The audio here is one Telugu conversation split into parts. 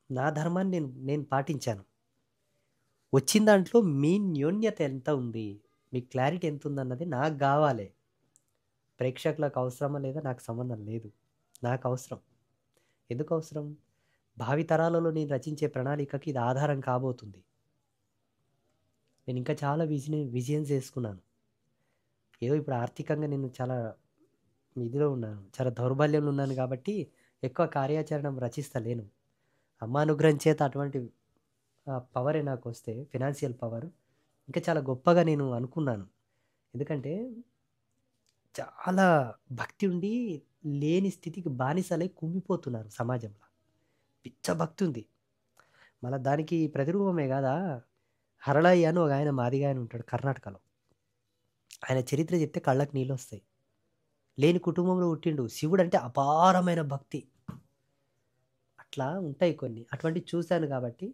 నా ధర్మాన్ని నేను పాటించాను. వచ్చిన దాంట్లో మీ న్యూన్యత ఎంత ఉంది? మీ క్లారిటీ ఎంత ఉందన్నది నాకు గావాలే. ప్రేక్షకులకు అవసరమా లేదా నాకు సంబంధం లేదు. నాకు అవసరం. ఎందుకు అవసరం? భావితరాలలో నేను రచించే ప్రణాళికకి ఇది ఆధారం కాబోతుంది. నేను ఇంకా చాలా విజయం చేసుకున్నాను. ఏదో ఇప్పుడు ఆర్థికంగా నేను చాలా ఇదిలో ఉన్నాను. చాలా దౌర్బల్యంలో ఉన్నాను కాబట్టి ఎక్కువ కార్యాచరణ రచిస్తలేను. అమ్మ అనుగ్రహం చేత అటువంటి పవరే నాకొస్తే ఫినాన్షియల్ పవర్ ఇంకా చాలా గొప్పగా నేను అనుకున్నాను. ఎందుకంటే చాలా భక్తి ఉండి లేని స్థితికి బానిసలై కుమిలిపోతున్నారు సమాజంలో. పిచ్చ భక్తి ఉంది. మళ్ళా దానికి ప్రతిరూపమే కాదా హరళయ్య అని ఒక ఆయన మాదిగా ఆయన ఉంటాడు కర్ణాటకలో. ఆయన చరిత్ర చెప్తే కళ్ళకి నీళ్ళొస్తాయి. లేని కుటుంబంలో పుట్టిండు. శివుడు అంటే అపారమైన భక్తి. అట్లా ఉంటాయి కొన్ని. అటువంటివి చూశాను కాబట్టి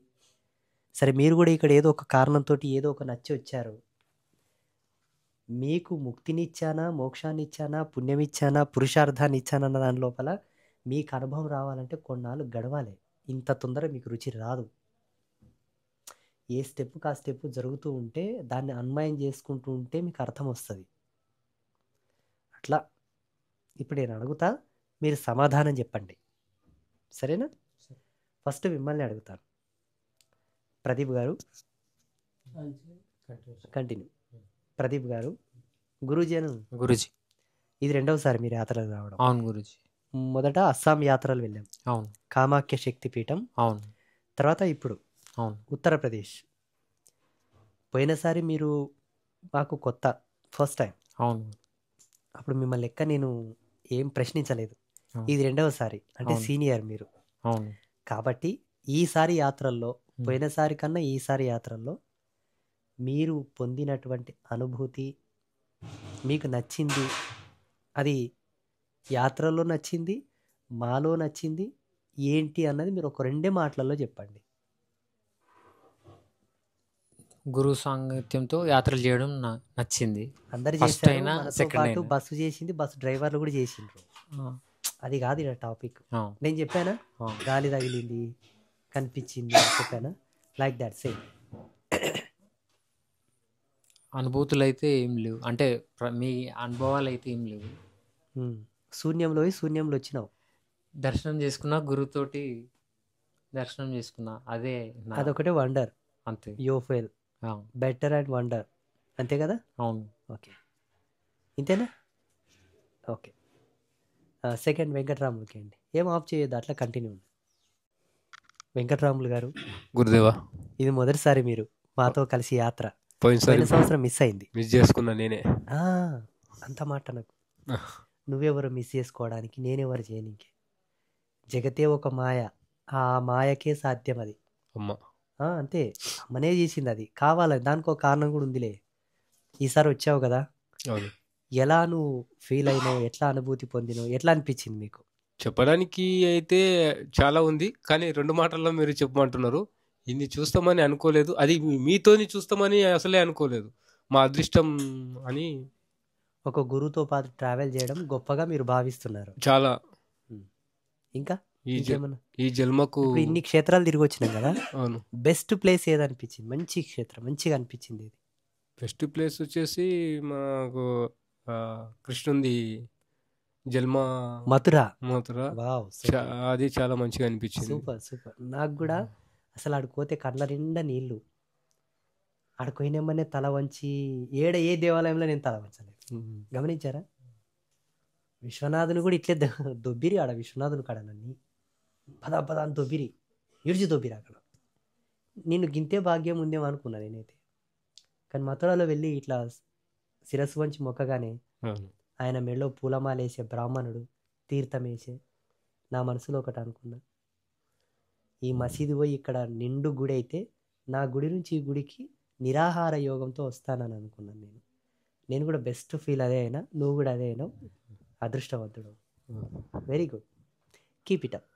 సరే మీరు కూడా ఇక్కడ ఏదో ఒక కారణంతోటి ఏదో ఒక నచ్చి వచ్చారు. మీకు ముక్తినిచ్చానా, మోక్షాన్నిచ్చానా, పుణ్యమిచ్చానా, పురుషార్థాన్ని ఇచ్చానన్న దాని లోపల మీకు అనుభవం రావాలంటే కొన్నాళ్ళు గడవాలి. ఇంత తొందరగా మీకు రుచి రాదు. ఏ స్టెప్‌కి ఆ స్టెప్ జరుగుతూ ఉంటే దాన్ని అన్వయం చేసుకుంటూ ఉంటే మీకు అర్థం వస్తది. అట్లా ఇప్పుడు నేను అడుగుతా, మీరు సమాధానం చెప్పండి. సరేనా? ఫస్ట్ మిమ్మల్ని అడుగుతాను. ప్రదీప్ గారు కంటిన్యూ. ప్రదీప్ గారు గురూజీ గురుజీ. ఇది రెండవసారి మీరు యాత్రలకు రావడం. అవును గురుజీ. మొదట అస్సాం యాత్రలు వెళ్ళాం. అవును. కామాఖ్య శక్తిపీఠం. అవును. తర్వాత ఇప్పుడు అవును. ఉత్తరప్రదేశ్. పోయినసారి మీరు మాకు కొత్త ఫస్ట్ టైం. అవును. అప్పుడు మిమ్మల్ని లెక్క నేను ఏం ప్రశ్నించలేదు. అవును. ఇది రెండవసారి అంటే అవును. సీనియర్ మీరు. అవును. కాబట్టి ఈసారి యాత్రల్లో పోయినసారి కన్నా ఈసారి యాత్రల్లో మీరు పొందినటువంటి అనుభూతి మీకు నచ్చింది, అది యాత్రలో నచ్చింది, మాలో నచ్చింది ఏంటి అన్నది మీరు ఒక 2 మాటలలో చెప్పండి. గురు సాంగత్యంతో యాత్రలు చేయడం నచ్చింది. అందరు ఫస్ట్ చేశారు. అయినా మనతో సెకండ్ పాటు అయినా. బస్సు చేసింది, బస్సు డ్రైవర్లు కూడా చేసిండ్రు. అది కాదు ఇక్కడ టాపిక్. నేను చెప్పానా గాలి తగిలింది కనిపించింది చెప్పానా? Like that same. అనుభూతులు అయితే ఏం లేవు, అంటే మీ అనుభవాలు అయితే ఏం లేవు. శూన్యంలో శూన్యంలో వచ్చినావు. దర్శనం చేసుకున్నా, గురుతోటి దర్శనం చేసుకున్నా, అదొకటే వండర్. అంతే. You feel better and wonder. అంతే కదా? అవును. ఓకే, ఇంతేనా? ఓకే. సెకండ్ వెంకటరాములకి అండి. ఏం ఆఫ్ చేయొద్దు, అట్లా కంటిన్యూ. వెంకటరాములు గారు గురుదేవా, ఇది మొదటిసారి మీరు మాతో కలిసి యాత్ర. పోయినసారి పోయిన సంవత్సరం మిస్ అయింది. మిస్ చేసుకున్నా నేనే. అంత మాట నాకు. నువ్వెవరు మిస్ చేసుకోవడానికి, నేనెవరు చేయనీకి. జగతే ఒక మాయ, ఆ మాయకే సాధ్యం అది. అమ్మ అంతే, అమ్మనే చేసింది అది. కావాలి, దానికి ఒక కారణం కూడా ఉందిలే. ఈసారి వచ్చావు కదా, అవును. ఎలా నువ్వు ఫీల్ అయినావు, ఎట్లా అనుభూతి పొందినావు, ఎట్లా అనిపించింది మీకు? చెప్పడానికి అయితే చాలా ఉంది, కానీ 2 మాటల్లో మీరు చెప్పమంటున్నారు. ఇన్ని చూస్తామని అనుకోలేదు, అది మీతోని చూస్తామని అసలే అనుకోలేదు. మా అదృష్టం అని. ఒక గురువుతో పాటు ట్రావెల్ చేయడం గొప్పగా మీరు భావిస్తున్నారు. చాలా. ఇంకా ఈ జన్మకు ఇన్ని క్షేత్రాలు తిరిగి వచ్చినాం కదా. అవును. బెస్ట్ ప్లేస్ ఏదనిపించింది? మంచి క్షేత్రం మంచిగా అనిపించింది. బెస్ట్ ప్లేస్ వచ్చేసి మాకు కృష్ణుంది జన్మ మథుర. వావ్, అది చాలా మంచిగా అనిపించింది. Super super. నాకు కూడా అసలు ఆడిపోతే కళ్ళ నిండా నీళ్ళు. ఆడిపోయినామనే తల వంచి ఏ దేవాలయంలో నేను తల వంచలేదు. గమనించారా? విశ్వనాథుని కూడా ఇట్లే దొబ్బిరి ఆడ. విశ్వనాథుని కాడ నన్ను పద అని దొబ్బిరి, ఇడిచి దొబ్బిరి అక్కడ. నిన్ను గింతే భాగ్యం ఉందేమో అనుకున్నా నేనైతే. కానీ మథురలో వెళ్ళి ఇట్లా శిరస్సు వంచి మొక్కగానే ఆయన మెడలో పూలమాల వేసే బ్రాహ్మణుడు, తీర్థం వేసే, నా మనసులో ఒకటి అనుకున్నా, ఈ మసీదు పోయి ఇక్కడ నిండు గుడి అయితే నా గుడి నుంచి ఈ గుడికి నిరాహార యోగంతో వస్తానని అనుకున్నాను. నేను కూడా బెస్ట్ ఫీల్ అదే అయినా, నువ్వు కూడా అదే అయినావు. అదృష్టవంతుడు. Very good, keep it up.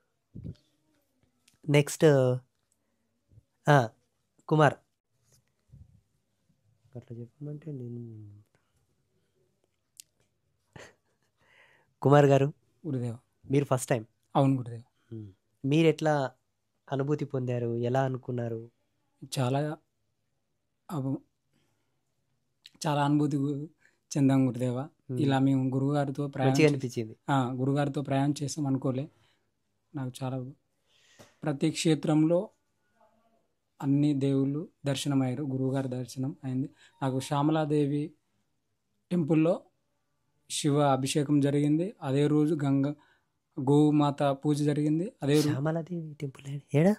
Next Kumar. అట్లా చెప్పమంటే నేను కుమార్ గారు, గురుదేవ. మీరు ఫస్ట్ టైం. అవును గురుదేవ. మీరు ఎట్లా అనుభూతి పొందారు? ఎలా అనుకున్నారు? చాలా అబ్- చాలా అనుభూతి చెందాం గురుదేవ. ఇలా మేము గురుగారితో మంచిగా అనిపించింది. గురుగారితో ప్రయాణం చేస్తాం అనుకోలే. నాకు చాలా ప్రతి క్షేత్రంలో అన్ని దేవుళ్ళు దర్శనం అయ్యారు. గురువుగారి దర్శనం అయింది. నాకు శ్యామలాదేవి టెంపుల్లో శివ అభిషేకం జరిగింది. అదే రోజు గోమాత పూజ జరిగింది. అదే రోజు శ్యామలాదేవి టెంపుల్ ఏడా?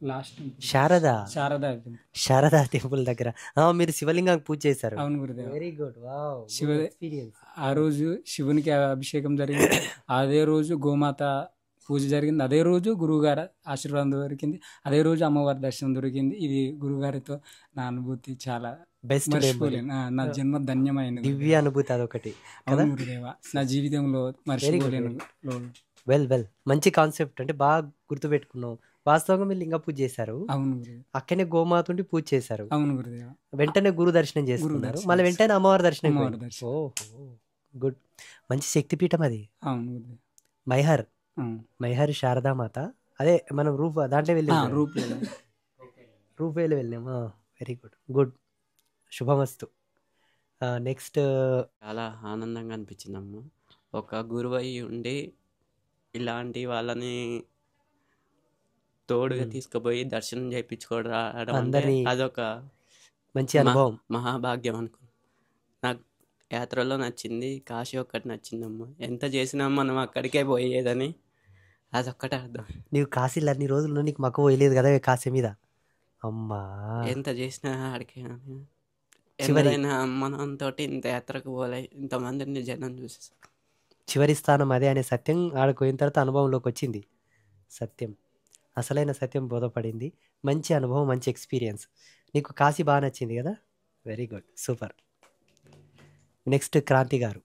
Last Sharada temple. Sharada temple దగ్గర మీరు శివలింగానికి పూజ చేశారు. అవును గురుదేవ. Very good. Wow, Shiva- experience. ఆ రోజు శివునికి అభిషేకం జరిగింది. అదే రోజు గోమాత పూజ జరిగింది. అదే రోజు గురువుగారి ఆశీర్వాదం దొరికింది. అదే రోజు అమ్మవారి దర్శనం దొరికింది. ఇది గురువుగారితో నా అనుభూతి చాలా బెస్ట్ మర్చిపోలేను. నా జన్మ ధన్యమైనది. దివ్య అనుభూతి అదొకటి కదా. అవును గురుదేవ. నా జీవితంలో మర్చిపోలేను. వెల్ మంచి కాన్సెప్ట్. అంటే బాగా గుర్తుపెట్టుకున్నాం. వాస్తవంగా మీరు లింగ పూజ చేశారు, అవును గురుదేవ. అక్కనే గోమాత ఉండి పూజ చేశారు, అవును గురుదేవ. వెంటనే గురు దర్శనం చేసుకున్నారు, దర్శనం మళ్ళీ వెంటనే అమ్మవారి దర్శనం. అమ్మవారి దర్శనం. ఓహో, గుడ్. మంచి శక్తిపీఠం అది. అవును గురుదేవ. మైహర్ అవును. మైహర్ శారదామాత. అదే మనం రూప్ దాంట్లో వెళ్ళాం, రూపాయలు. రూపేలు వెళ్ళాము. Very good. శుభమస్తు. నెక్స్ట్ చాలా ఆనందంగా అనిపించిందమ్మ. ఒక గురువై ఉండి ఇలాంటి వాళ్ళని తోడుగా తీసుకుపోయి దర్శనం చేయించుకోవడం రావడం అంటే అందరినీ అదొక మంచి అనుభవం. మహాభాగ్యం అనుకో. నాకు యాత్రలో నచ్చింది కాశీ ఒక్కటి నచ్చిందమ్మ. ఎంత చేసినా మనం అక్కడికే పోయేదని అదొక్కటే అర్థం. నీవు కాశీలో అన్ని రోజులు నీకు మక్కువ పోయలేదు కదా కాశీ మీద. అమ్మా, ఎంత చేసినా ఆడికే చివరి- ఎవరైనా మనంతో ఇంత యాత్రకు పోలే, ఇంతమందిని జనం చూసి చివరి స్థానం అదే అనే సత్యం ఆడకు పోయిన తర్వాత అనుభవంలోకి వచ్చింది. సత్యం, అసలైన సత్యం బోధపడింది. మంచి అనుభవం, మంచి ఎక్స్పీరియన్స్. నీకు కాశీ బాగా నచ్చింది కదా. Very good, super. Next Kranti గారు,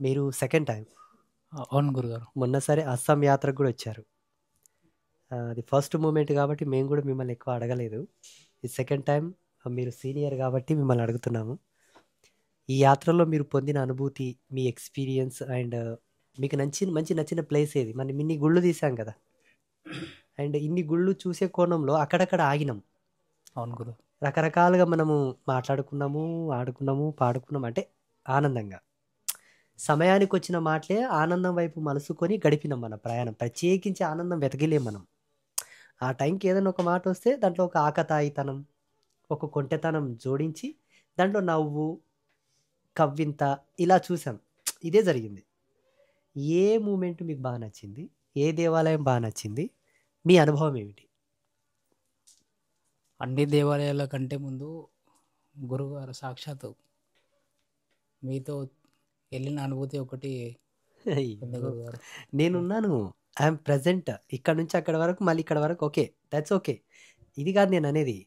మీరు సెకండ్ టైం. అవును గురుగారు. మొన్నసారి అస్సాం యాత్రకు కూడా వచ్చారు. అది ఫస్ట్ మూమెంట్ కాబట్టి మేము కూడా మిమ్మల్ని ఎక్కువ అడగలేదు. ఈ సెకండ్ టైం మీరు సీనియర్ కాబట్టి మిమ్మల్ని అడుగుతున్నాము. ఈ యాత్రలో మీరు పొందిన అనుభూతి, మీ ఎక్స్పీరియన్స్ అండ్ మీకు మంచి నచ్చిన ప్లేస్ ఏది? మనం ఇన్ని గుళ్ళు తీసాం కదా, అండ్ ఇన్ని గుళ్ళు చూసే కోణంలో అక్కడక్కడ ఆగినాం. అవును గురు. రకరకాలుగా మనము మాట్లాడుకున్నాము, ఆడుకున్నాము, పాడుకున్నాము. అంటే ఆనందంగా సమయానికి వచ్చిన మాటలే ఆనందం వైపు మలుసుకొని గడిపినాం మన ప్రయాణం. ప్రత్యేకించి ఆనందం వెతకలేం మనం. ఆ టైంకి ఏదైనా ఒక మాట వస్తే దాంట్లో ఒక ఆకతాయితనం, ఒక కొంటెతనం జోడించి దాంట్లో నవ్వు, కవ్వింత ఇలా చూసాం. ఇదే జరిగింది. ఏ మూమెంట్ మీకు బాగా నచ్చింది? ఏ దేవాలయం బాగా నచ్చింది? మీ అనుభవం ఏమిటి? అన్ని దేవాలయాల కంటే ముందు గురువుగారు సాక్షాత్తు మీతో వెళ్ళిన అనుభూతి ఒకటి ఉంది గురుగారు. నేనున్నాను, ఐఎమ్ ప్రజెంట్. ఇక్కడ నుంచి అక్కడ వరకు, మళ్ళీ ఇక్కడ వరకు. Okay, that's okay. ఇది కాదు నేను అనేది.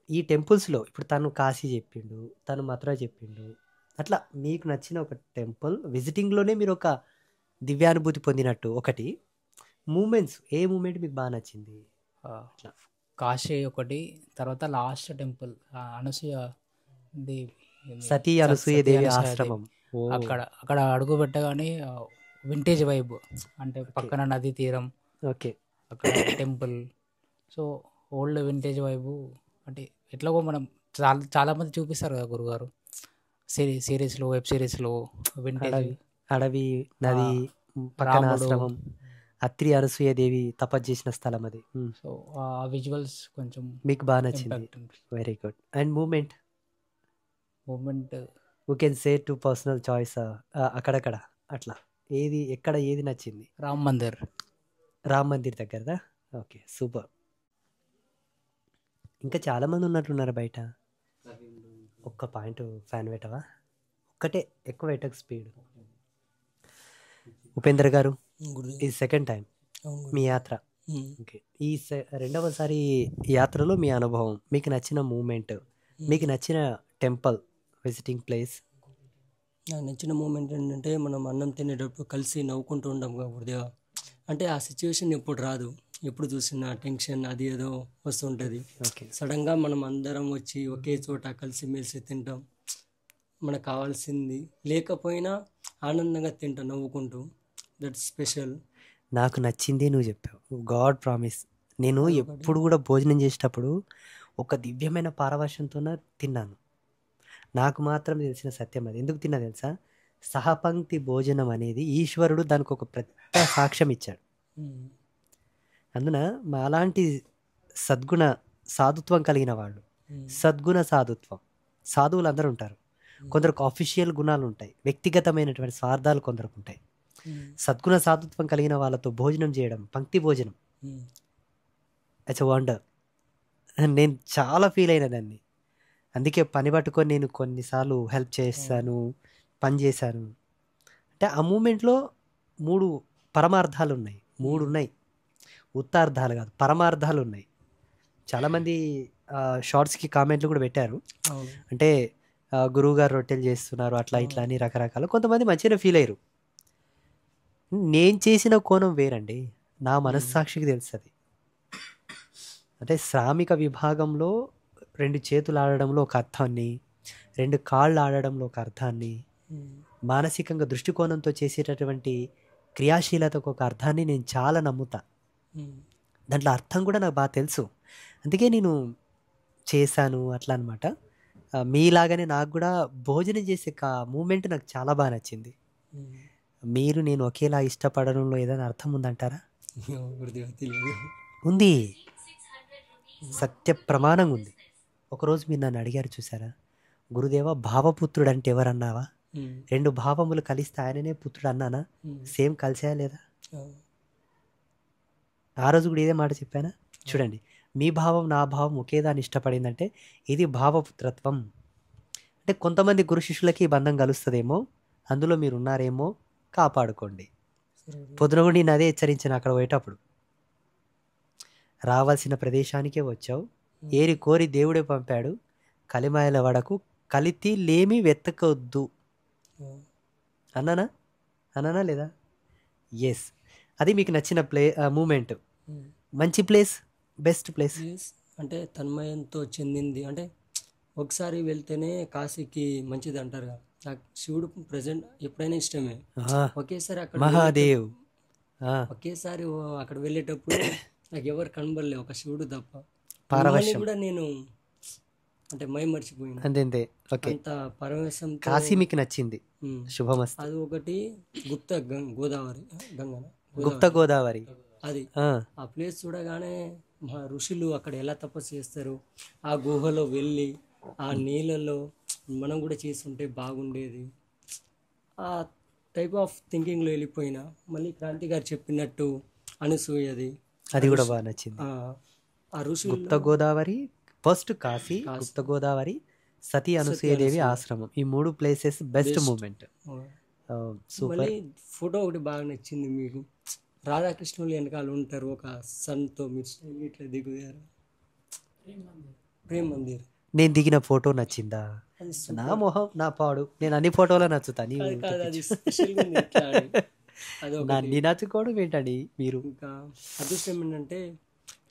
ఈ టెంపుల్స్లో ఇప్పుడు తను కాశీ చెప్పిండు, తను మథుర చెప్పిండు. అట్లా మీకు నచ్చిన ఒక టెంపుల్ విజిటింగ్లోనే మీరు ఒక దివ్యానుభూతి పొందినట్టు ఒకటి మూమెంట్స్. ఏ మూమెంట్ మీకు బాగా నచ్చింది? కాశీ ఒకటి, తర్వాత లాస్ట్ టెంపుల్ అనసూయ దేవి, సతీ అనసూయ దేవి ఆశ్రమం. ఓ, అక్కడ అడుగు పెట్టగానే వింటేజ్ వైబ్, అంటే పక్కన నదీ తీరం, ఓకే, అక్కడ temple. So old vintage vibe. అంటే ఎట్లాగో మనం చాలా మంది చూపిస్తారు కదా గురుగారు, సిరీస్లో, వెబ్ సిరీస్లో వింటేజ్ అడవి, నది, పక్కన రాముడు. ఆశ్రమం, అత్రి అనసూయ దేవి తపస్సు చేసిన స్థలం అది. సో ఆ విజువల్స్ కొంచెం మీకు బాగా నచ్చింది. Impact very good. And moment you can say to personal choice. అక్కడక్కడ అట్లా ఏది, ఎక్కడ ఏది నచ్చింది? రామ్ మందిర్. రామ్ మందిర్ దగ్గరదా? Okay, super. ఇంకా చాలామంది ఉన్నట్టున్నారు బయట. ఒక్క పాయింట్ ఫ్యాన్ పెట్టవా? ఒక్కటే, ఎక్కువ పెట్టకు స్పీడ్. ఉపేంద్ర గారు, ఇది సెకండ్ టైం మీ యాత్ర. ఓకే, ఈ రెండవసారి యాత్రలో మీ అనుభవం, మీకు నచ్చిన మూమెంట్, మీకు నచ్చిన టెంపుల్, విజిటింగ్ ప్లేస్. నాకు నచ్చిన మూమెంట్ ఏంటంటే మనం అన్నం తినేటప్పుడు కలిసి నవ్వుకుంటూ ఉంటాం కదా గురుదేవ. అంటే ఆ సిచ్యువేషన్ ఎప్పుడు రాదు, ఎప్పుడు చూసినా టెన్షన్ అది ఏదో వస్తుంటుంది. ఓకే, సడన్గా మనం అందరం వచ్చి ఒకే చోట కలిసిమెలిసి తింటాం. మనకు కావాల్సింది లేకపోయినా ఆనందంగా తింటాం నవ్వుకుంటూ. That's special. నాకు నచ్చింది నువ్వు చెప్పావు. God promise. నేను అదొకటి. ఎప్పుడు కూడా భోజనం చేసేటప్పుడు ఒక దివ్యమైన పారవశ్యంతోనే తిన్నాను. నాకు మాత్రం తెలిసిన సత్యం అది. ఎందుకు తిన్నా తెలుసా? సహపంక్తి భోజనం అనేది ఈశ్వరుడు దానికి ఒక పెద్ద సాక్ష్యం ఇచ్చాడు. ఉమ్. అందున మా అలాంటి సద్గుణ సాధుత్వం కలిగిన వాళ్ళు, ఉమ్. సద్గుణ సాధుత్వం, సాధువులు అందరూ ఉంటారు. కొందరికి అఫీషియల్ గుణాలు ఉంటాయి, వ్యక్తిగతమైనటువంటి స్వార్థాలు కొందరికి ఉంటాయి. ఉమ్. సద్గుణ సాధుత్వం కలిగిన వాళ్ళతో భోజనం చేయడం, పంక్తి భోజనం, ఉమ్. It's a wonder. నేను చాలా ఫీల్ అయిన దాన్ని. అందుకే పని పట్టుకొని నేను కొన్నిసార్లు హెల్ప్ చేస్తాను, పని చేశాను. అంటే ఆ మూమెంట్లో 3 పరమార్థాలు ఉన్నాయి, 3 ఉన్నాయి, ఉత్తార్థాలు కాదు, పరమార్థాలు ఉన్నాయి. చాలామంది షార్ట్స్కి కామెంట్లు కూడా పెట్టారు. అవును. అంటే గురువుగారు రొట్టెలు చేస్తున్నారు అట్లా ఇట్లా అని రకరకాల. కొంతమంది మంచిగా ఫీల్ అయ్యారు. నేను చేసిన కోణం వేరండి, నా మనస్సాక్షికి తెలుస్తుంది. అంటే శ్రామిక విభాగంలో 2 చేతులు ఆడడంలో ఒక అర్థాన్ని, 2 కాళ్ళు ఆడడంలో ఒక అర్థాన్ని, ఉమ్. మానసికంగా దృష్టికోణంతో చేసేటటువంటి క్రియాశీలతకు ఒక అర్థాన్ని నేను చాలా నమ్ముతా. ఉమ్. దాంట్లో అర్థం కూడా నాకు బాగా తెలుసు. అందుకే నేను చేశాను అట్లా అనమాట. మీలాగానే నాకు కూడా భోజనం చేసే మూమెంట్ నాకు చాలా బాగా నచ్చింది. ఉమ్. మీరు నేను ఒకేలా ఇష్టపడడంలో ఏదైనా అర్థం ఉందంటారా? గురుదేవ తెలియదు. ఉంది, సత్య ప్రమాణంగా ఉంది. ఒకరోజు మీరు నన్ను అడిగారు చూసారా, గురుదేవ భావపుత్రుడు అంటే ఎవరన్నావా? ఉమ్. 2 భావములు కలిస్తే ఆయననే పుత్రుడు అన్నానా? ఉమ్. సేమ్ కలిసాయా లేదా? అవును. ఆ రోజు కూడా ఇదే మాట చెప్పానా? చూడండి, మీ భావం నా భావం ఒకేదాన్ని ఇష్టపడిందంటే ఇది భావపుత్రత్వం. అంటే కొంతమంది గురు శిష్యులకి ఈ బంధం కలుస్తుందేమో, అందులో మీరు ఉన్నారేమో, కాపాడుకోండి. సరే. పొద్దున కూడా నేను అదే హెచ్చరించిన అక్కడ పోయేటప్పుడు. రావాల్సిన ప్రదేశానికే వచ్చావు, ఏరి కోరి దేవుడే పంపాడు, కలిమాయల వడకు కలితి లేమి వెతకొద్దు ఉమ్. అన్నానా లేదా? ఎస్, అది మీకు నచ్చిన మూమెంట్. ఉమ్. మంచి ప్లేస్, బెస్ట్ ప్లేస్. ప్లేస్ అంటే తన్మయంతో చెందింది. అంటే ఒకసారి వెళ్తేనే కాశీకి మంచిది అంటారు కదా. నాకు శివుడు ప్రజెంట్ ఎప్పుడైనా ఇష్టమే. ఒకేసారి అక్కడ మహాదేవ్. ఒకేసారి అక్కడ వెళ్ళేటప్పుడు నాకు ఎవరు కనబడలే, ఒక శివుడు తప్ప. పారవశ్యం. మిమ్మల్ని కూడా నేను అంటే మై మర్చిపోయినా. అంతే. ఓకే, అంత పరవశం. కాశీ మీకు నచ్చింది, శుభమస్తు. అది ఒకటి. గుప్త గోదావరి గంగన గుప్త గోదావరి. అది ఆ, ఆ ప్లేస్ చూడగానే మా ఋషులు అక్కడ ఎలా తపస్సు చేస్తారు, ఆ గుహలో వెళ్ళి ఆ నీళ్ళలో మనం కూడా చేస్తుంటే బాగుండేది. ఆ టైప్ ఆఫ్ థింకింగ్లో వెళ్ళిపోయినా. మళ్ళీ క్రాంతి గారు చెప్పినట్టు అనసూయది, అది కూడా బాగా నచ్చింది. ఆ ఋషులు గుప్త గోదావరి, ఫస్ట్ కాశీ, గుప్త గోదావరి, సతీ అనసూయదేవి ఆశ్రమం, ఈ 3 ప్లేసెస్ బెస్ట్ మూమెంట్. సూపర్. మళ్ళీ ఫోటో ఒకటి బాగా నచ్చింది మీకు. రాధాకృష్ణులు వెనకాల ఉంటారు, ఒక సన్తో మీరు స్టైల్ ఇట్లా దిగుతారు. ప్రేమ్ మందిర్. నేను దిగిన ఫోటో నచ్చిందా? అది నా మొహం నా పాడు, నేను అన్ని ఫోటోలో నచ్చుతా. కాదు, అది స్పెషల్గా ఉంది ఇట్లా అని. అదొకటి. నన్ను నచ్చుకోవడం ఏంటండి మీరు? ఇంకా అదృష్టం ఏంటంటే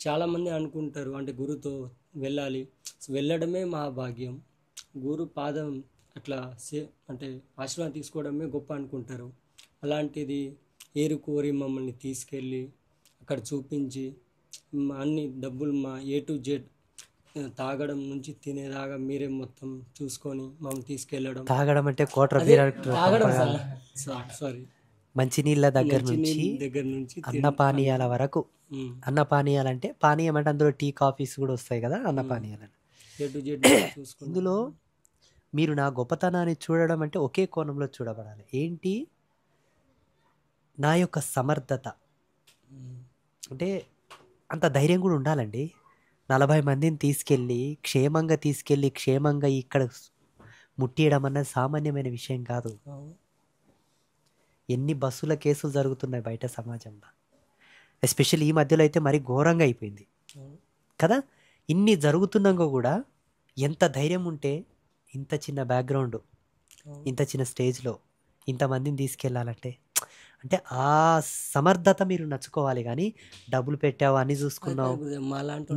చాలామంది అనుకుంటారు అంటే గురుతో వెళ్ళాలి, వెళ్ళడమే మా భాగ్యం, గురు పాదం అట్లా అంటే ఆశీర్వాదం తీసుకోవడమే గొప్ప అనుకుంటారు. అలాంటిది ఏరుకోరి మమ్మల్ని తీసుకెళ్ళి అక్కడ చూపించి అన్ని డబ్బులు మా A to Z తాగడం నుంచి తినేదాకా మీరే మొత్తం చూసుకొని మమ్మల్ని తీసుకెళ్ళడం. తాగడం అంటే కోట్ర తాగడం సారీ మంచినీళ్ళ దగ్గర నుంచి అన్నపానీయాల వరకు. అన్నపానీయాలు అంటే పానీయం అంటే అందులో టీ కాఫీస్ కూడా వస్తాయి కదా, అన్నపానీయాలని. A to Z చూసుకొని ఇందులో మీరు నా గొప్పతనాన్ని చూడడం అంటే ఒకే కోణంలో చూడబడాలి. ఏంటి? నా యొక్క సమర్థత. అంటే అంత ధైర్యం కూడా ఉండాలండి. 40 మందిని తీసుకెళ్ళి క్షేమంగా ఇక్కడ ముట్టియడం అన్నది సామాన్యమైన విషయం కాదు. ఎన్ని బస్సుల కేసులు జరుగుతున్నాయి బయట సమాజంలో, ఎస్పెషల్లీ ఈ మధ్యలో అయితే మరీ ఘోరంగా అయిపోయింది కదా. ఇన్ని జరుగుతున్నాక కూడా ఎంత ధైర్యం ఉంటే ఇంత చిన్న బ్యాక్గ్రౌండ్, ఇంత చిన్న స్టేజ్లో ఇంతమందిని తీసుకెళ్ళాలంటే, అంటే ఆ సమర్థత మీరు నచ్చుకోవాలి. కానీ డబ్బులు పెట్టావు, అన్ని చూసుకున్నావు.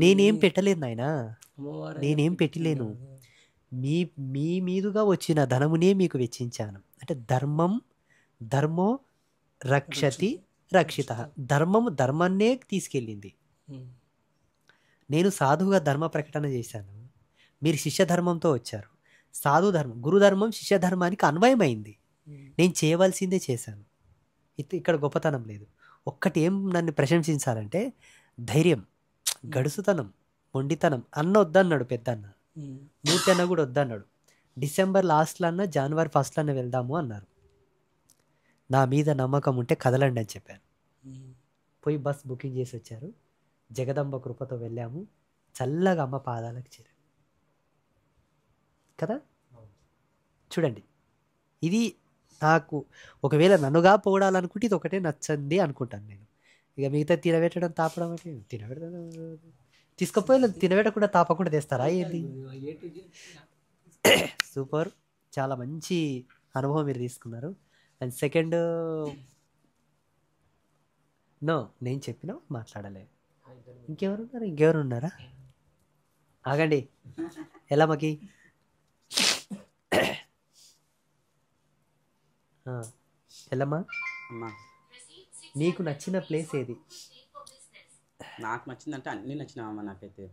నేనేం పెట్టలేదు నాయన, నేనేం పెట్టలేను. మీ మీదుగా వచ్చిన ధనమునే మీకు వెచ్చించాను. అంటే ధర్మో రక్షతి రక్షిత. ధర్మము ధర్మాన్నే తీసుకెళ్ళింది. ఉమ్. నేను సాధువుగా ధర్మ ప్రకటన చేశాను, మీరు శిష్య ధర్మంతో వచ్చారు. సాధు ధర్మం గురుధర్మం శిష్య ధర్మానికి అన్వయమైంది. నేను చేయవలసిందే చేశాను. ఇక్కడ గొప్పతనం లేదు. ఒక్కటి ఏం నన్ను ప్రశంసించాలంటే ధైర్యం, గడుసుతనం, మొండితనం. అన్న వద్దన్నాడు పెద్దన్న, ఉమ్. మూర్తి అన్న కూడా వద్దన్నాడు. డిసెంబర్ లాస్ట్లో అన్న జనవరి ఫస్ట్లో అన్న వెళ్దాము అన్నారు. నా మీద నమ్మకం ఉంటే కదలండి అని చెప్పాను. ఉమ్. పోయి బస్ బుకింగ్ చేసి వచ్చారు. జగదంబ కృపతో వెళ్ళాము. చల్లగా అమ్మ పాదాలకు చేరాము కదా. చూడండి, ఇది నాకు ఒకవేళ నన్నుగా పొగడాలనుకుంటే ఇది ఒకటే నచ్చంది అనుకుంటాను నేను. ఇక మిగతా తినబెట్టడం తాపడం అంటే తినబెట్టడం తీసుకపోయి తినబెట్టకుండా తాపకుండా తెస్తారా ఏంటి? సూపర్, చాలా మంచి అనుభవం మీరు తీసుకున్నారు. అండ్ సెకండ్, నో నేను చెప్పినా మాట్లాడలే. ఇంకెవరు ఉన్నారా? ఆగండి. ఎలా మాకి ఎల్లమ్మా, అమ్మా నీకు నచ్చిన ప్లేస్ ఏది? నాకు నచ్చిందంటే అన్నీ నచ్చినావమ్మా. నాకైతే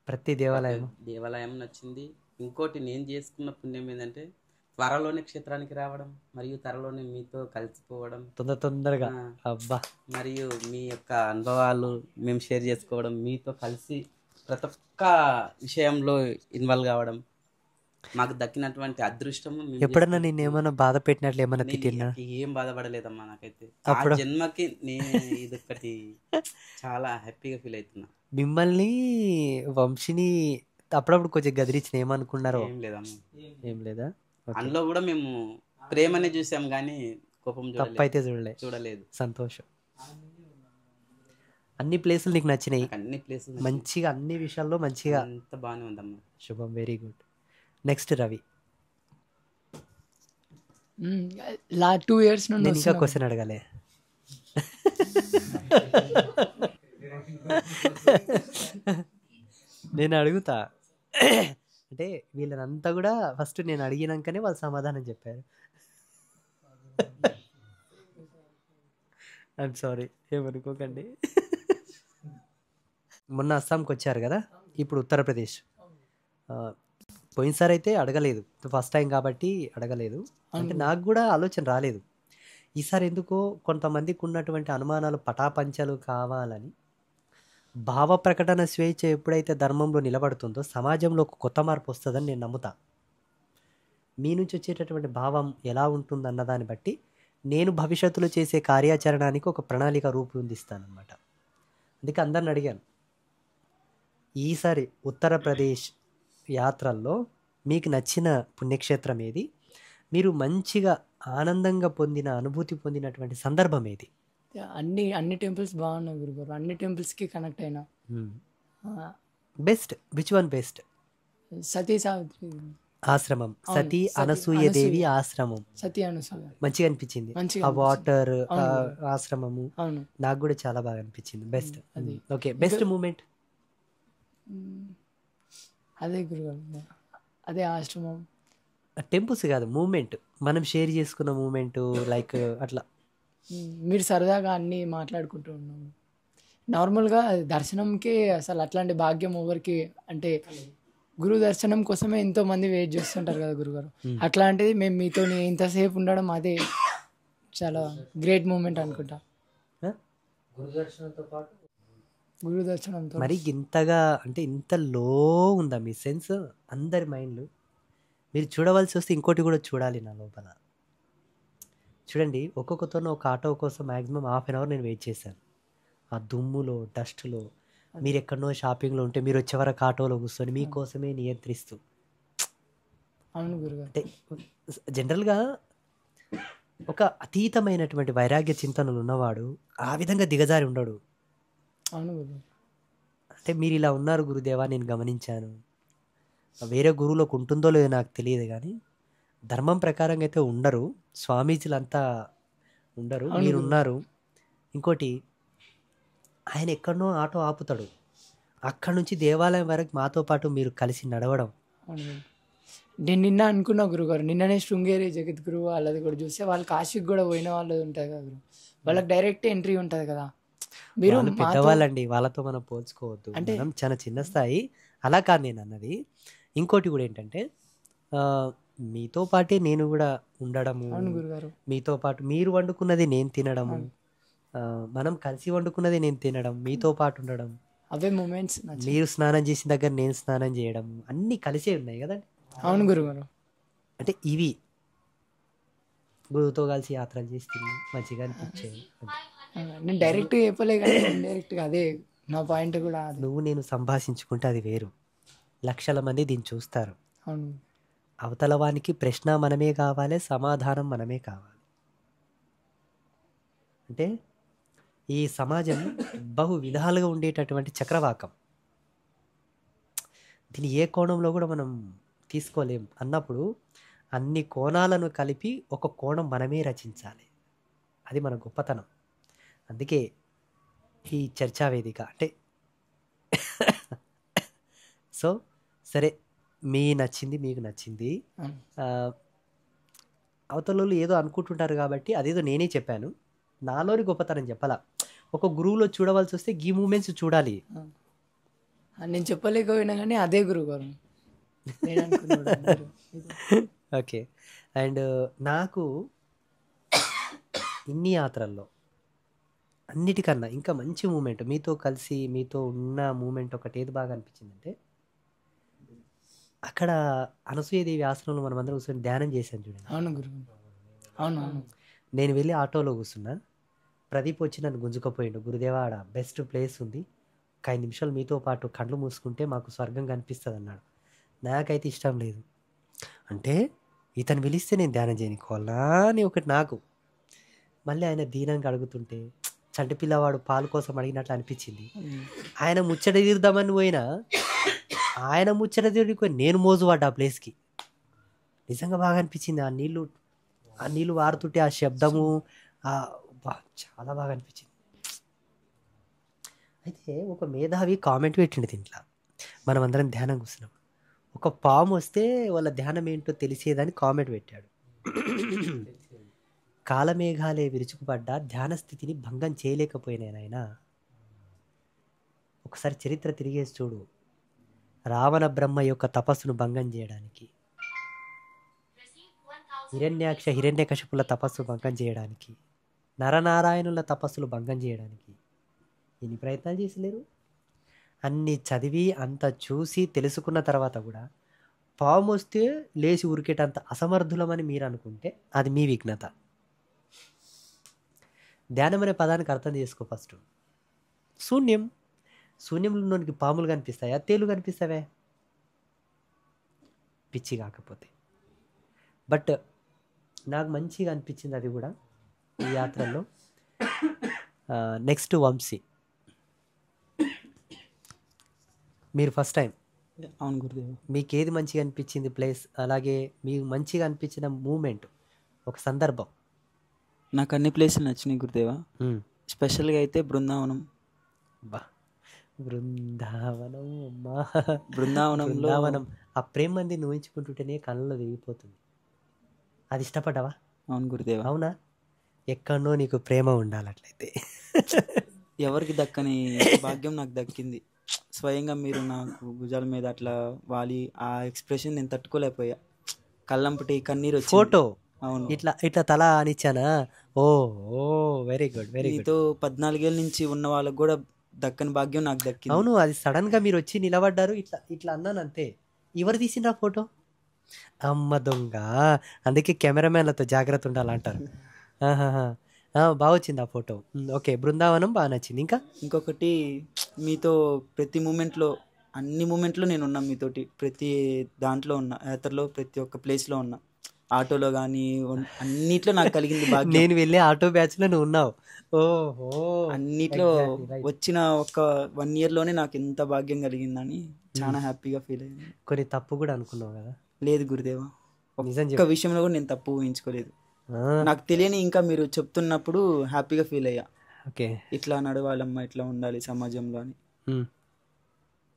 ప్రతి దేవాలయం దేవాలయం నచ్చింది. ఇంకోటి నేను చేసుకున్న పుణ్యం ఏంటంటే త్వరలోనే క్షేత్రానికి రావడం, మరియు త్వరలోనే మీతో కలిసిపోవడం, తొందరగా. ఆ, అబ్బా, మరియు మీ యొక్క అనుభవాలు మేము షేర్ చేసుకోవడం, మీతో కలిసి ప్రతి ఒక్క విషయంలో ఇన్వాల్వ్ కావడం మాకు దక్కినటువంటి అదృష్టము. మేము ఎప్పుడన్నా చేసుకున్న- నేను ఏమన్నా బాధ పెట్టినట్లు ఏమన్నా నేను తిట్టినా? ఏం బాధపడలేదమ్మా. నాకైతే ఆ అప్పుడు- జన్మకి నేను ఇదొక్కటి చాలా హ్యాపీగా ఫీల్ అవుతున్నా. మిమ్మల్ని వంశిని అప్పుడప్పుడు కొంచెం గదిరించిన ఏమనుకున్నారో? ఏం లేదమ్మా. ఏం లేదా? ఓకే. అందులో కూడా మేము ప్రేమనే చూసాం కానీ కోపం తప్పైతే చూడలేదు. సంతోషం. అన్ని ప్లేసులు నీకు నచ్చినాయి, నాకు అన్ని ప్లేసెస్ మంచిగా అన్ని విషయాల్లో మంచిగా. అంత బాగానే ఉందమ్మా. శుభం, very good. Next Ravi, 2 years నుండి నేను ఇంకా వస్తున్నాం. క్వశ్చన్ అడగాలి. నేను అడుగుతా అంటే వీళ్ళనంతా కూడా ఫస్ట్ నేను అడిగినాకనే వాళ్ళు సమాధానం చెప్పారు. ఐఎమ్ సారీ, ఏమనుకోకండి. మొన్న అస్సాంకి వచ్చారు కదా, ఇప్పుడు ఉత్తరప్రదేశ్. పోయినసారి అయితే అడగలేదు, ఫస్ట్ టైం కాబట్టి అడగలేదు. అంటే నాకు కూడా ఆలోచన రాలేదు. ఈసారి ఎందుకో కొంతమందికి ఉన్నటువంటి అనుమానాలు పటాపంచలు కావాలని, భావ ప్రకటన స్వేచ్ఛ ఎప్పుడైతే ధర్మంలో నిలబడుతుందో సమాజంలో ఒక కొత్త మార్పు వస్తుందని నేను నమ్ముతా. మీ నుంచి వచ్చేటటువంటి భావం ఎలా ఉంటుందన్న దాన్ని బట్టి నేను భవిష్యత్తులో చేసే కార్యాచరణానికి ఒక ప్రణాళిక రూపొందిస్తానమాట. అందుకే అందరిని అడిగాను, ఈసారి ఉత్తరప్రదేశ్ యాత్రల్లో మీకు నచ్చిన పుణ్యక్షేత్రం ఏది, మీరు మంచిగా ఆనందంగా పొందిన అనుభూతి పొందినటువంటి సందర్భం ఏది? అన్ని టెంపుల్స్ బాగున్నాయి గురుగారు. అన్ని టెంపుల్స్కి కనెక్ట్ అయినా. Best, which one best? Sati Savitri ఆశ్రమం, అవును, సతీ సతీ అనసూయ దేవి ఆశ్రమం సతీ అనసూయ మంచిగా అనిపించింది. మంచిగా ఆ అనిపించింది. వాటర్, అవును. ఆశ్రమము అవును. నాకు కూడా చాలా బాగా అనిపించింది. బెస్ట్. అది. Okay, best moment? అదే గురుగారు, అదే ఆశ్రమం. టెంపుల్స్ కాదు, మూమెంట్, మనం షేర్ చేసుకున్న మూమెంట్, లైక్ అట్లా. మీరు సరదాగా అన్నీ మాట్లాడుకుంటూ ఉన్నాము. నార్మల్గా దర్శనంకి అసలు అట్లాంటి భాగ్యం ఎవరికి, అంటే గురు దర్శనం కోసమే ఎంతో మంది వెయిట్ చేస్తుంటారు కదా గురుగారు. అట్లాంటిది మేము మీతో ఇంతసేపు ఉండడం అదే చాలా గ్రేట్ మూమెంట్ అనుకుంటా. గురు దర్శనంతో మరి ఇంతగా అంటే ఇంత లో ఉందా మీ సెన్స్? అందరి మైండ్లు మీరు చూడవలసి వస్తే ఇంకోటి కూడా చూడాలి నా లోపల. చూడండి, ఒక్కొక్కతో ఒక ఆటో కోసం మ్యాక్సిమం ½ hour నేను వెయిట్ చేశాను. ఆ దుమ్ములో, డస్ట్లో, మీరు ఎక్కడనో షాపింగ్లో ఉంటే మీరు వచ్చే వరకు ఆటోలో కూర్చొని మీకోసమే నియంత్రిస్తూ. అవును గురుగారు. అంటే జనరల్గా ఒక అతీతమైనటువంటి వైరాగ్య చింతనలు ఉన్నవాడు ఆ విధంగా దిగజారి ఉండడు. అవును గురుగారు. అంటే మీరు ఇలా ఉన్నారు గురుదేవా, నేను గమనించాను. వేరే గురువులకు ఉంటుందో లేదో నాకు తెలియదు, కానీ ధర్మం ప్రకారంగా అయితే ఉండరు, స్వామీజీలంతా ఉండరు, అవును మీరు గురు. ఉన్నారు. ఇంకోటి, ఆయన ఎక్కడనో ఆటో ఆపుతాడు, అక్కడ నుంచి దేవాలయం వరకు మాతో పాటు మీరు కలిసి నడవడం. అవును గురు. నేను నిన్న అనుకున్నా గురుగారు, నిన్ననే శృంగేరి జగద్గురు వాళ్ళది కూడా చూస్తే వాళ్ళు కాశీకి కూడా పోయిన వాళ్ళది ఉంటుంది కదా గురు. వాళ్ళకి డైరెక్ట్ ఎంట్రీ ఉంటుంది కదా. మీరు వాళ్ళు మాతో పెద్దవాళ్ళండి, వాళ్ళతో మనం పోల్చుకోవద్దు. అంటే మనం చాలా చిన్న స్థాయి. అలా కాదు నేను అన్నది. ఇంకోటి కూడా ఏంటంటే ఆ, మీతో పాటే నేను కూడా ఉండడము, అవును గురుగారు, మీతో పాటు మీరు వండుకున్నది నేను తినడము, అవును. ఆ, మనం కలిసి వండుకున్నది నేను తినడం, మీతో పాటు ఉండడం, అవే మూమెంట్స్ నచ్చాయి. మీరు స్నానం చేసిన దగ్గర నేను స్నానం చేయడం, అన్నీ కలిసే ఉన్నాయి కదండి. అవును గురుగారు. అంటే ఇవి గురువుతో కలిసి యాత్రలు చేస్తే మంచిగా అనిపించేది. నేను డైరెక్ట్ చెప్పలే కానీ ఇండైరెక్ట్గా అదే నా పాయింట్ కూడా అదే. నువ్వు నేను సంభాషించుకుంటే అది వేరు, లక్షల మంది దీన్ని చూస్తారు. అవును అవతల వానికి ప్రశ్న మనమే కావాలి, సమాధానం మనమే కావాలి. అంటే ఈ సమాజం బహు విధాలుగా ఉండేటటువంటి చక్రవాకం, దీన్ని ఏ కోణంలో కూడా మనం తీసుకోలేం అన్నప్పుడు అన్ని కోణాలను కలిపి ఒక కోణం మనమే రచించాలి. అది మన గొప్పతనం. అందుకే ఈ చర్చా వేదిక అంటే సో సరే, మీ నచ్చింది మీకు నచ్చింది, అవును. ఆ, అవతల వాళ్ళు ఏదో అనుకుంటుంటారు కాబట్టి అదేదో నేనే చెప్పాను, నాలోని గొప్పతనం చెప్పాలా. ఒక గురువులో చూడవలసి వస్తే ఈ మూమెంట్స్ చూడాలి. నేను చెప్పలేకపోయినా కానీ అదే గురుగారు నేను అనుకున్నాడు అందరూ. ఓకే. అండ్ నాకు ఇన్ని యాత్రల్లో అన్నిటికన్నా ఇంకా మంచి మూమెంట్, మీతో కలిసి మీతో ఉన్న మూమెంట్ ఒకటి ఏది బాగా అనిపించిందంటే, అక్కడ అనసూయదేవి ఆశ్రమంలో మనం అందరం కూర్చొని ధ్యానం చేశాను చూడండి. అవును గురుగారు. అవును అవును నేను వెళ్ళి ఆటోలో కూర్చున్నా, ప్రదీప్ వచ్చి నన్ను గుంజుకపోయిండు. గురుదేవా, ఆడ బెస్ట్ ప్లేస్ ఉంది, ఒక 5 నిమిషాలు మీతో పాటు కళ్ళు మూసుకుంటే మాకు స్వర్గం కనిపిస్తుంది అన్నాడు. నాకైతే ఇష్టం లేదు. అంటే ఇతను పిలిస్తే నేను ధ్యానం చేయనికోవాలా అని ఒకటి నాకు. మళ్ళీ ఆయన దీనంగా అడుగుతుంటే చంటి పిల్లవాడు పాలు కోసం అడిగినట్లు అనిపించింది. ఆయన ముచ్చట తీరుదామని పోయినా, ఆయన ముచ్చట తీరుకొని నేను మోజు పడ్డా ఆ ప్లేస్కి. నిజంగా బాగా అనిపించింది. ఆ నీళ్ళు వారుతుంటే ఆ శబ్దము, చాలా బాగా అనిపించింది. అయితే ఒక మేధావి కామెంట్ పెట్టిండు దీంట్లో, మనం అందరం ధ్యానం కూర్చున్నాం, ఒక పాము వస్తే వాళ్ళ ధ్యానం ఏంటో తెలిసేదని కామెంట్ పెట్టాడు. కాలమేఘాలే విరుచుకుపడ్డా ధ్యాన స్థితిని భంగం చేయలేకపోయినాయన. ఒకసారి చరిత్ర తిరిగేసి చూడు, రావణ బ్రహ్మ యొక్క తపస్సును భంగం చేయడానికి, హిరణ్యాక్ష హిరణ్యకశిపుల తపస్సు భంగం చేయడానికి, నరనారాయణుల తపస్సులు భంగం చేయడానికి ఎన్ని ప్రయత్నాలు చేసలేరు. అన్ని చదివి అంత చూసి తెలుసుకున్న తర్వాత కూడా పాము వస్తే లేచి ఉరికేటంత అసమర్థులమని మీరు అనుకుంటే అది మీ విఘ్నత. ధ్యానం అనే పదానికి అర్థం చేసుకో ఫస్ట్. శూన్యం, శూన్యంలోనికి పాములు కనిపిస్తాయా, తేలు కనిపిస్తావే? పిచ్చి కాకపోతే. బట్ నాకు మంచిగా అనిపించింది అది కూడా ఈ యాత్రలో. నెక్స్ట్ వంశీ, మీరు ఫస్ట్ టైం, అవును గురుదేవ. మీకు ఏది మంచిగా అనిపించింది ప్లేస్, అలాగే మీకు మంచిగా అనిపించిన మూమెంట్, ఒక సందర్భం? నాకు అన్ని ప్లేసులు నచ్చినాయి గురుదేవ. స్పెషల్గా అయితే బృందావనం. బా, బృందావనం అమ్మా, బృందావనంలో బృందావనం ఆ ప్రేమ మంది ఊహించుకుంటుంటేనే కళ్ళలో దిగిపోతుంది. అది ఇష్టపడ్డావా? అవును గురుదేవ. అవునా? ఎక్కడో నీకు ప్రేమ ఉండాలి అట్లయితే. ఎవరికి దక్కని భాగ్యం నాకు దక్కింది. స్వయంగా మీరు నాకు భుజాల మీద అట్లా వాలి ఆ ఎక్స్ప్రెషన్ నేను తట్టుకోలేకపోయా. కళ్ళంపటి కన్నీరు వచ్చింది. ఫోటో అవును, ఇట్లా ఇట్లా తల అనిచ్చానా? ఓ ఓ వెరీ గుడ్, వెరీ గుడ్. మీతో 14 ఏళ్ళ నుంచి ఉన్న వాళ్ళకు కూడా దక్కని భాగ్యం నాకు దక్కింది. అవును, అది సడన్ గా మీరు వచ్చి నిలబడ్డారు, ఇట్లా ఇట్లా అన్నాను అంతే. ఎవరు తీసిండ్రా ఫోటో? అమ్మ దొంగ. అందుకే కెమెరామ్యాన్లతో జాగ్రత్త ఉండాలంటారు. బాగా వచ్చింది ఆ ఫోటో. ఓకే, బృందావనం బాగా నచ్చింది. ఇంకా ఇంకొకటి, మీతో ప్రతి మూమెంట్లో, అన్ని మూమెంట్లో నేను ఉన్నా మీతోటి. ప్రతి దాంట్లో ఉన్నా, యాత్రలో ప్రతి ఒక్క ప్లేస్లో ఉన్నా. ఆటోలో కానీ అన్నిట్లో నాకు కలిగింది భాగ్యం. నేను వెళ్ళే ఆటో బ్యాచ్ లో నువ్వు ఉన్నావు. ఓహో, అన్నిట్లో exactly right. వచ్చిన ఒక 1 ఇయర్లోనే నాకు ఎంత భాగ్యం కలిగిందని చాలా హ్యాపీగా ఫీల్ అయ్యింది. కొన్ని తప్పు కూడా అనుకున్నావు కదా? లేదు గురుదేవ, నిజం ఒక్క చెప్పు. విషయంలో కూడా నేను తప్పు ఊహించుకోలేదు. ఆ, నాకు తెలియని ఇంకా మీరు చెప్తున్నప్పుడు హ్యాపీగా ఫీల్ అయ్యా. ఓకే, ఇట్లా నడవాలమ్మా, ఇట్లా ఉండాలి సమాజంలో అని.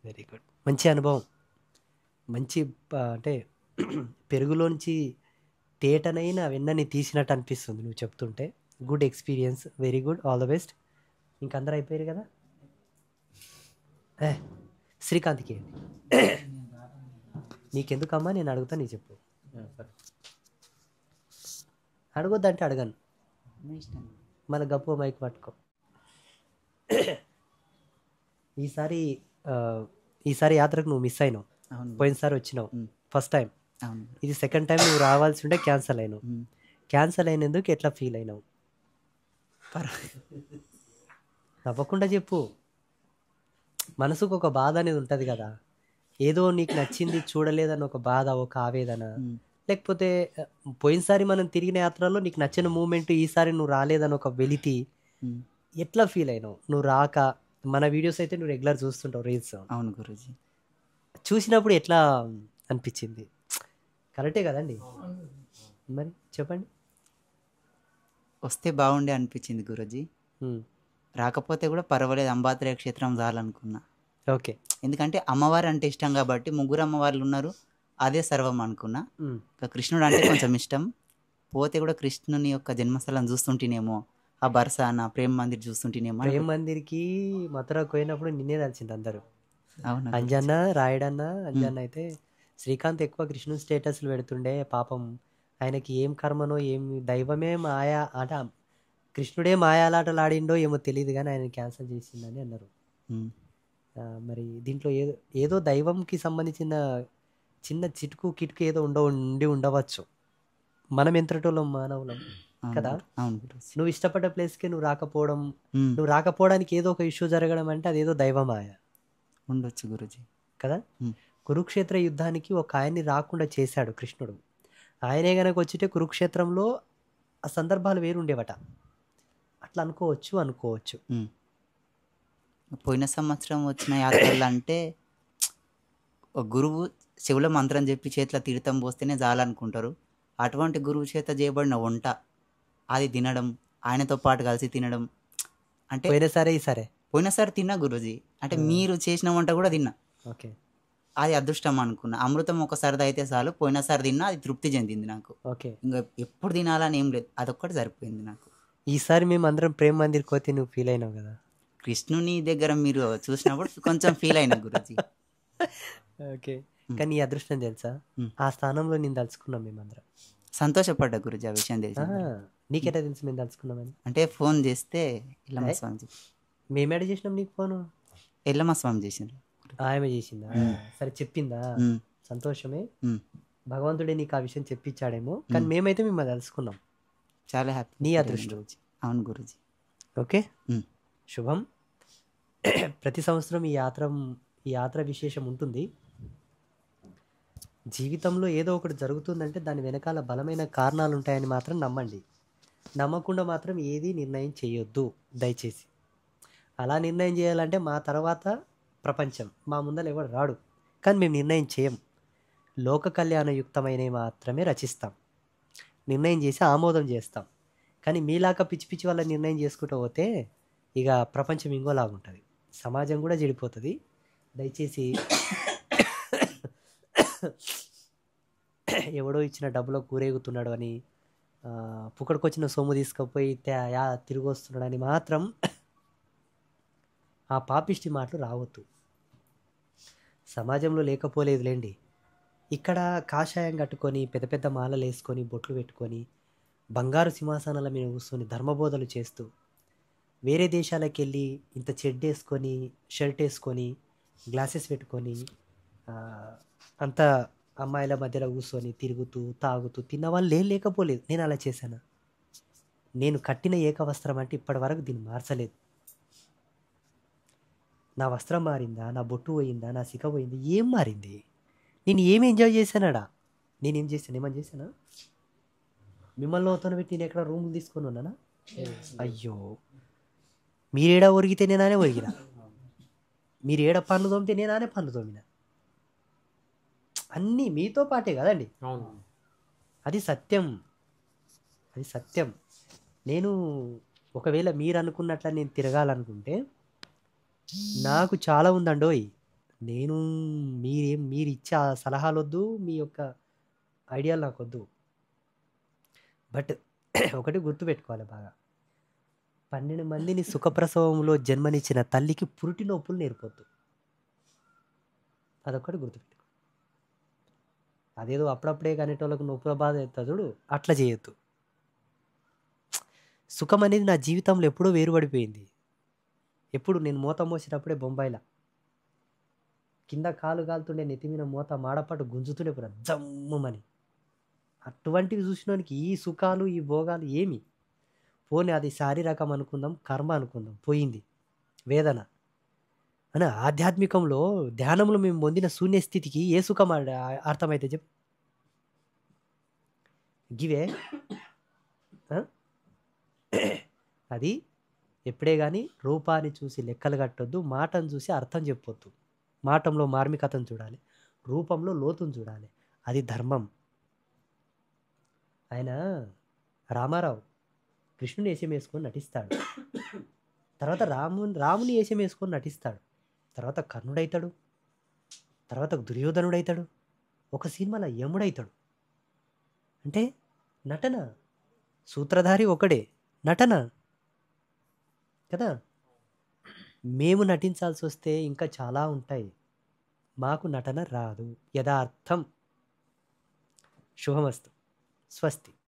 Very good. మంచి అనుభవం. మంచి అంటే పెరుగులోంచి తేటనైన వెన్నని తీసినట్టు అనిపిస్తుంది నువ్వు చెప్తుంటే. Good experience, very good, all the best. ఇంకందరూ అయిపోయారు కదా. శ్రీకాంత్కి నీకెందుకమ్మా, నేను అడుగుతా, నీ చెప్పు. అడగొద్దంటే అడగను, మళ్ళీ గప్పు మైక్ పట్టుకో. ఈసారి ఈసారి యాత్రకు నువ్వు మిస్ అయినావు. పోయినసారి వచ్చినావు ఫస్ట్ టైం, ఇది సెకండ్ టైం నువ్వు రావాల్సి ఉంటే క్యాన్సల్ అయినావు. క్యాన్సల్ అయినందుకు ఎట్లా ఫీల్ అయినావు? తప్పకుండా చెప్పు. మనసుకు ఒక బాధ అనేది ఉంటుంది కదా, ఏదో నీకు నచ్చింది చూడలేదని ఒక బాధ, ఒక ఆవేదన. లేకపోతే పోయినసారి మనం తిరిగిన యాత్రలో నీకు నచ్చిన మూమెంట్, ఈసారి నువ్వు రాలేదని ఒక వెలితి, ఎట్లా ఫీల్ అయినావు? నువ్వు రాక, మన వీడియోస్ అయితే నువ్వు రెగ్యులర్ చూస్తుంటావు, రీల్స్. అవును గురూజీ. చూసినప్పుడు ఎట్లా అనిపించింది? కరెక్టే కదండి, మరి చెప్పండి. వస్తే బాగుండే అనిపించింది గురూజీ. రాకపోతే కూడా పర్వాలేదు, అంబాత్రేయ క్షేత్రం చాలనుకున్నా. ఓకే. ఎందుకంటే అమ్మవారు అంటే ఇష్టం కాబట్టి, ముగ్గురు అమ్మవార్లు ఉన్నారు, అదే సర్వం అనుకున్నా. ఇంకా కృష్ణుడు అంటే కొంచెం ఇష్టం. పోతే కూడా కృష్ణుని యొక్క జన్మస్థలం చూస్తుంటేనేమో, ఆ బర్సాన ప్రేమ మందిర్ చూస్తుంటేనేమో. ప్రేమ మందిర్కి మథురకు పోయినప్పుడు నిన్నే తెలిసింది అందరూ. అవును అంజన్న, రాయడన్న. అంజన్న అయితే శ్రీకాంత్ ఎక్కువ కృష్ణుని స్టేటస్లు పెడుతుండే, పాపం ఆయనకి ఏం కర్మనో, ఏం దైవమే మాయా అంటే కృష్ణుడే మాయాలాటలు ఆడిండో ఏమో తెలియదు, కానీ ఆయన క్యాన్సల్ చేసిందని అన్నారు. మరి దీంట్లో ఏదో దైవంకి సంబంధించిన చిన్న చిటుకు కిటుకు ఏదో ఉండవచ్చు. మనం ఎంతటోళ్ళం, మానవులం కదా. నువ్వు ఇష్టపడ్డ ప్లేస్కి నువ్వు రాకపోవడం, నువ్వు రాకపోవడానికి ఏదో ఒక ఇష్యూ జరగడం అంటే అదేదో దైవమాయ ఉండొచ్చు గురూజీ కదా. కురుక్షేత్ర యుద్ధానికి ఒక ఆయన్ని రాకుండా చేశాడు కృష్ణుడు. ఆయనే గనక వచ్చితే కురుక్షేత్రంలో ఆ సందర్భాలు వేరుండేవట. అట్లా అనుకోవచ్చు. పోయిన సంవత్సరం వచ్చిన యాత్రలు అంటే ఒక గురువు శివుల మంత్రం చెప్పి చేతిలో తీర్థం పోస్తేనే చాలనుకుంటారు. అటువంటి గురువు చేత చేయబడిన వంట అది తినడం, ఆయనతో పాటు కలిసి తినడం అంటే పోయినసారి తిన్నా గురూజీ. అంటే మీరు చేసిన వంట కూడా తిన్నా. ఓకే, అది అదృష్టం అనుకున్నా. అమృతం ఒకసారి అయితే చాలు, పోయినసారి తిన్నా, అది తృప్తి చెందింది నాకు. ఓకే, ఇంకా ఎప్పుడు తినాలని ఏం లేదు, అదొక్కటి సరిపోయింది నాకు. ఈసారి మేము అందరం ప్రేమ మందిర్కి పోతే నువ్వు ఫీల్ అయినావు కదా. కృష్ణుని దగ్గర మీరు చూసినప్పుడు కొంచెం ఫీల్ అయినా గురూజీ. ఓకే, కానీ ఈ అదృష్టం తెలుసా, ఆ స్థానంలో నేను తలుచుకున్నాం మేమందరం. సంతోషపడ్డా గురూజీ ఆ విషయం తెలిసి. నీకెట్టా తెలుసు మేము తలుచుకున్నామని? అంటే ఫోన్ చేస్తే ఎల్లమ్మ స్వామి. మేమేడ చేసినాం నీకు ఫోను? ఎల్లమ్మ స్వామి చేసిండ్రు. ఆమె చేసిందా? సరే, చెప్పిందా? సంతోషమే, భగవంతుడే నీకు ఆ విషయం చెప్పించాడేమో, కానీ మేమైతే మిమ్మల్ని తెలుసుకున్నాం. చాలా హ్యాపీ. నీ అదృష్టం. అవును గురూజీ. ఓకే, శుభం. ప్రతి సంవత్సరం ఈ యాత్ర విశేషం ఉంటుంది. జీవితంలో ఏదో ఒకటి జరుగుతుందంటే దాని వెనకాల బలమైన కారణాలు ఉంటాయని మాత్రం నమ్మండి. నమ్మకుండా మాత్రం ఏది నిర్ణయం చేయొద్దు దయచేసి. అలా నిర్ణయం చేయాలంటే మా తర్వాత ప్రపంచం, మా ముందర ఎవడు రాడు, కానీ మేము నిర్ణయం చేయం. లోక కళ్యాణయుక్తమైనవి మాత్రమే రచిస్తాం, నిర్ణయం చేసి ఆమోదం చేస్తాం. కానీ మీలాగా పిచ్చి పిచ్చి వల్ల నిర్ణయం చేసుకుంటూ పోతే ఇక ప్రపంచం ఇంకోలాగుంటుంది, సమాజం కూడా చెడిపోతుంది. దయచేసి ఎవడో ఇచ్చిన డబ్బులో కూరేగుతున్నాడు అని, పుక్కడికొచ్చిన సొమ్ము తీసుకుపోయి తిరిగి వస్తున్నాడని మాత్రం ఆ పాపిష్టి మాటలు రావద్దు. సమాజంలో లేకపోలేదులేండి. ఇక్కడ కాషాయం కట్టుకొని, పెద్ద పెద్ద మాలలు వేసుకొని, బొట్లు పెట్టుకొని, బంగారు సింహాసనాల మీద కూర్చొని ధర్మబోధలు చేస్తూ, వేరే దేశాలకు వెళ్ళి ఇంత చెడ్డ వేసుకొని, షర్ట్ వేసుకొని, గ్లాసెస్ పెట్టుకొని, అంత అమ్మాయిల మధ్యలో కూర్చొని తిరుగుతూ తాగుతూ తిన్న వాళ్ళు లేకపోలేదు. నేను అలా చేశాను. నేను కట్టిన ఏక వస్త్రం అంటే ఇప్పటి వరకు దీన్ని మార్చలేదు. నా వస్త్రం మారిందా, నా బొట్టు పోయిందా, నా సిక పోయింది, ఏం మారింది? నేను ఏమి ఎంజాయ్ చేశానాడా? నేనేం చేశాను? ఏమని చేశానా? మిమ్మల్ని అవుతాను పెట్టి నేను ఎక్కడ రూములు తీసుకొని ఉన్నానా? అయ్యో, మీరేడా ఒరిగితే నేనానే ఒరిగినా, మీరు ఏడ పనులు తోమితే నేనానే పనులు తోమినా. అన్నీ మీతో పాటే కదండి. అది సత్యం, అది సత్యం. నేను ఒకవేళ మీరు అనుకున్నట్ల నేను తిరగాలనుకుంటే నాకు చాలా ఉందండోయ్. నేను మీరు ఇచ్చే సలహాలు వద్దు, మీ యొక్క ఐడియాలు నాకు వద్దు. బట్ ఒకటి గుర్తుపెట్టుకోవాలి బాగా, 12 మందిని సుఖప్రసవంలో జన్మనిచ్చిన తల్లికి పురిటి నొప్పులు నేర్పొద్దు. అదొక్కటి గుర్తుపెట్టుకో. అదేదో అప్పుడప్పుడే కానిటోళ్ళకు నొప్పుల బాధ అవుతుంది చూడు, అట్లా చేయొద్దు. సుఖం అనేది నా జీవితంలో ఎప్పుడో వేరుపడిపోయింది. ఎప్పుడు నేను మూత మోసేటప్పుడే బొంబాయిలో కింద కాలు కాలుతుండే, నెత్తి మీద మూత మాడపాటు గుంజుతుండే పూర జమ్ముమని. అటువంటివి చూసినోనికి ఈ సుఖాలు ఈ భోగాలు ఏమి? పోనీ అది శారీరకం అనుకుందాం, కర్మ అనుకుందాం, పోయింది వేదన అని. ఆధ్యాత్మికంలో ధ్యానంలో మేము పొందిన శూన్య స్థితికి ఏ సుఖం అర్థమైతే చెప్పు. గివే ఆ? అది ఎప్పుడే కానీ రూపాన్ని చూసి లెక్కలు కట్టొద్దు, మాటను చూసి అర్థం చెప్పొద్దు. మాటంలో మార్మికతను చూడాలి, రూపంలో లోతును చూడాలి. అది ధర్మం. ఆయన రామారావు కృష్ణుని వేషం వేసుకొని నటిస్తాడు, తర్వాత రాముని వేషం వేసుకొని నటిస్తాడు, తర్వాత కర్ణుడైతాడు, తర్వాత దుర్యోధనుడైతాడు, ఒక సినిమాలో యముడైతాడు. అంటే నటన. సూత్రధారి ఒకడే, నటన కదా. మేము నటించాల్సి వస్తే ఇంకా చాలా ఉంటాయి. మాకు నటన రాదు. యథార్థం. శుభమస్తు. స్వస్తి.